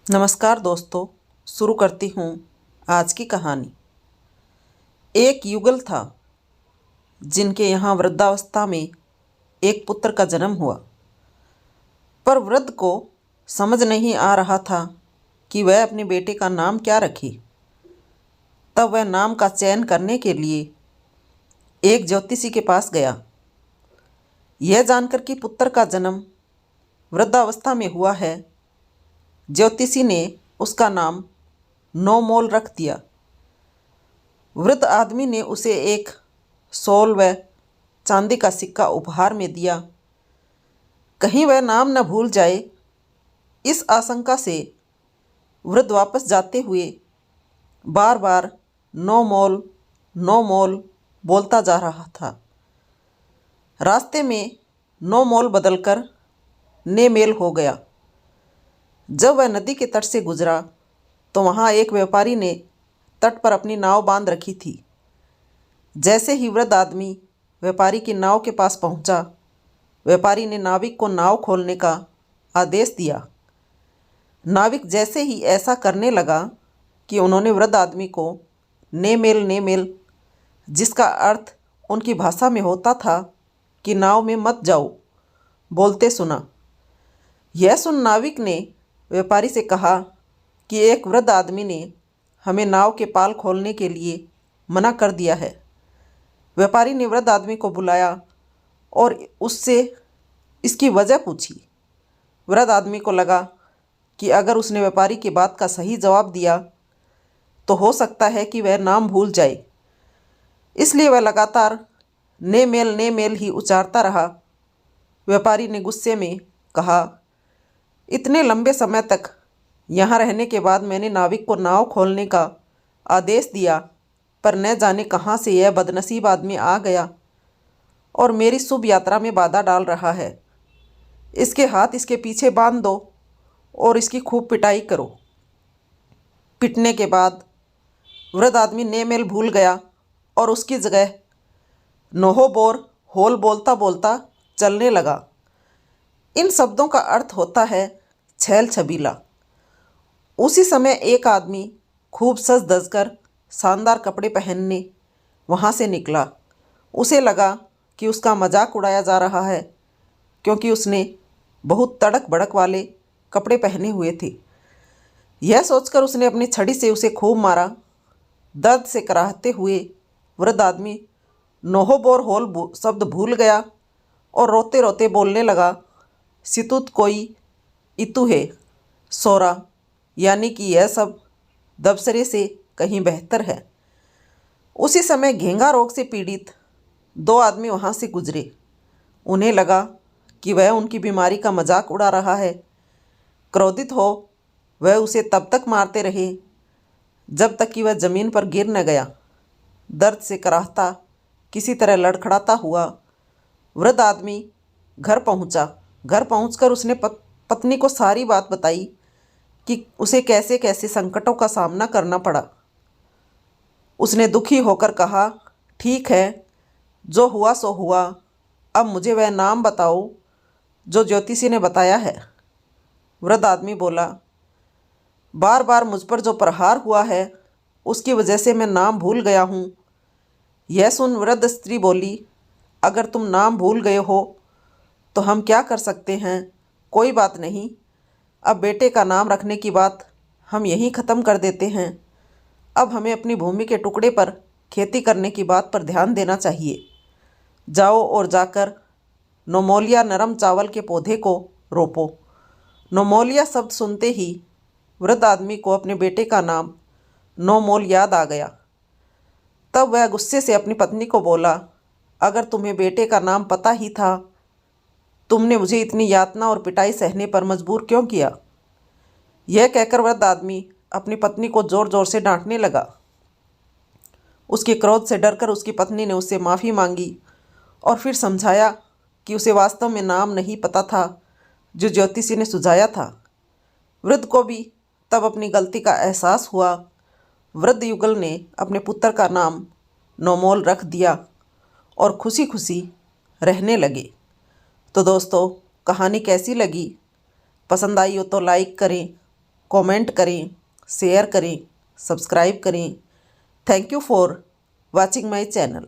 नमस्कार दोस्तों, शुरू करती हूँ आज की कहानी। एक युगल था जिनके यहाँ वृद्धावस्था में एक पुत्र का जन्म हुआ, पर वृद्ध को समझ नहीं आ रहा था कि वह अपने बेटे का नाम क्या रखे। तब वह नाम का चयन करने के लिए एक ज्योतिषी के पास गया। यह जानकर कि पुत्र का जन्म वृद्धावस्था में हुआ है, ज्योतिषी ने उसका नाम नौमोल रख दिया। वृद्ध आदमी ने उसे एक शॉल व चांदी का सिक्का उपहार में दिया। कहीं वह नाम न भूल जाए, इस आशंका से वृद्ध वापस जाते हुए बार बार नो मोल नो मोल बोलता जा रहा था। रास्ते में नो मोल बदलकर ने मेल हो गया। जब वह नदी के तट से गुजरा तो वहाँ एक व्यापारी ने तट पर अपनी नाव बांध रखी थी। जैसे ही वृद्ध आदमी व्यापारी की नाव के पास पहुंचा, व्यापारी ने नाविक को नाव खोलने का आदेश दिया। नाविक जैसे ही ऐसा करने लगा कि उन्होंने वृद्ध आदमी को ने मेल, जिसका अर्थ उनकी भाषा में होता था कि नाव में मत जाओ, बोलते सुना। यह सुन नाविक ने व्यापारी से कहा कि एक वृद्ध आदमी ने हमें नाव के पाल खोलने के लिए मना कर दिया है। व्यापारी ने वृद्ध आदमी को बुलाया और उससे इसकी वजह पूछी। वृद्ध आदमी को लगा कि अगर उसने व्यापारी की बात का सही जवाब दिया तो हो सकता है कि वह नाम भूल जाए, इसलिए वह लगातार ने मेल ही उच्चारता रहा। व्यापारी ने गुस्से में कहा, इतने लंबे समय तक यहाँ रहने के बाद मैंने नाविक को नाव खोलने का आदेश दिया, पर न जाने कहाँ से यह बदनसीब आदमी आ गया और मेरी शुभ यात्रा में बाधा डाल रहा है। इसके हाथ इसके पीछे बांध दो और इसकी खूब पिटाई करो। पिटने के बाद वृद्ध आदमी ने मेल भूल गया और उसकी जगह नोहो बोर होल बोलता बोलता चलने लगा। इन शब्दों का अर्थ होता है छैल छबीला। उसी समय एक आदमी खूब सज धज कर शानदार कपड़े पहनने वहाँ से निकला। उसे लगा कि उसका मजाक उड़ाया जा रहा है, क्योंकि उसने बहुत तड़क भड़क वाले कपड़े पहने हुए थे। यह सोचकर उसने अपनी छड़ी से उसे खूब मारा। दर्द से कराहते हुए वृद्ध आदमी नोहो बोर होल शब्द भूल गया और रोते रोते बोलने लगा, सितुत कोई इतु है सोरा, यानी कि यह सब दबसरे से कहीं बेहतर है। उसी समय घेंगा रोग से पीड़ित दो आदमी वहाँ से गुजरे। उन्हें लगा कि वह उनकी बीमारी का मजाक उड़ा रहा है। क्रोधित हो वह उसे तब तक मारते रहे जब तक कि वह ज़मीन पर गिर न गया। दर्द से कराहता किसी तरह लड़खड़ाता हुआ वृद्ध आदमी घर पहुँचा। घर पहुँचकर उसने पत्नी को सारी बात बताई कि उसे कैसे कैसे संकटों का सामना करना पड़ा। उसने दुखी होकर कहा, ठीक है, जो हुआ सो हुआ, अब मुझे वह नाम बताओ जो ज्योतिषी ने बताया है। वृद्ध आदमी बोला, बार बार मुझ पर जो प्रहार हुआ है उसकी वजह से मैं नाम भूल गया हूँ। यह सुन वृद्ध स्त्री बोली, अगर तुम नाम भूल गए हो तो हम क्या कर सकते हैं, कोई बात नहीं। अब बेटे का नाम रखने की बात हम यहीं ख़त्म कर देते हैं। अब हमें अपनी भूमि के टुकड़े पर खेती करने की बात पर ध्यान देना चाहिए। जाओ और जाकर नोमोलिया नरम चावल के पौधे को रोपो। नोमोलिया शब्द सुनते ही वृद्ध आदमी को अपने बेटे का नाम नोमोल याद आ गया। तब वह गुस्से से अपनी पत्नी को बोला, अगर तुम्हें बेटे का नाम पता ही था, तुमने मुझे इतनी यातना और पिटाई सहने पर मजबूर क्यों किया। यह कहकर वृद्ध आदमी अपनी पत्नी को ज़ोर ज़ोर से डांटने लगा। उसके क्रोध से डरकर उसकी पत्नी ने उससे माफ़ी मांगी और फिर समझाया कि उसे वास्तव में नाम नहीं पता था जो ज्योतिषी ने सुझाया था। वृद्ध को भी तब अपनी गलती का एहसास हुआ। वृद्ध युगल ने अपने पुत्र का नाम नोमोल रख दिया और खुशी खुशी रहने लगे। तो दोस्तों, कहानी कैसी लगी? पसंद आई हो तो लाइक करें कमेंट करें, शेयर करें, सब्सक्राइब करें। Thank you for watching my channel.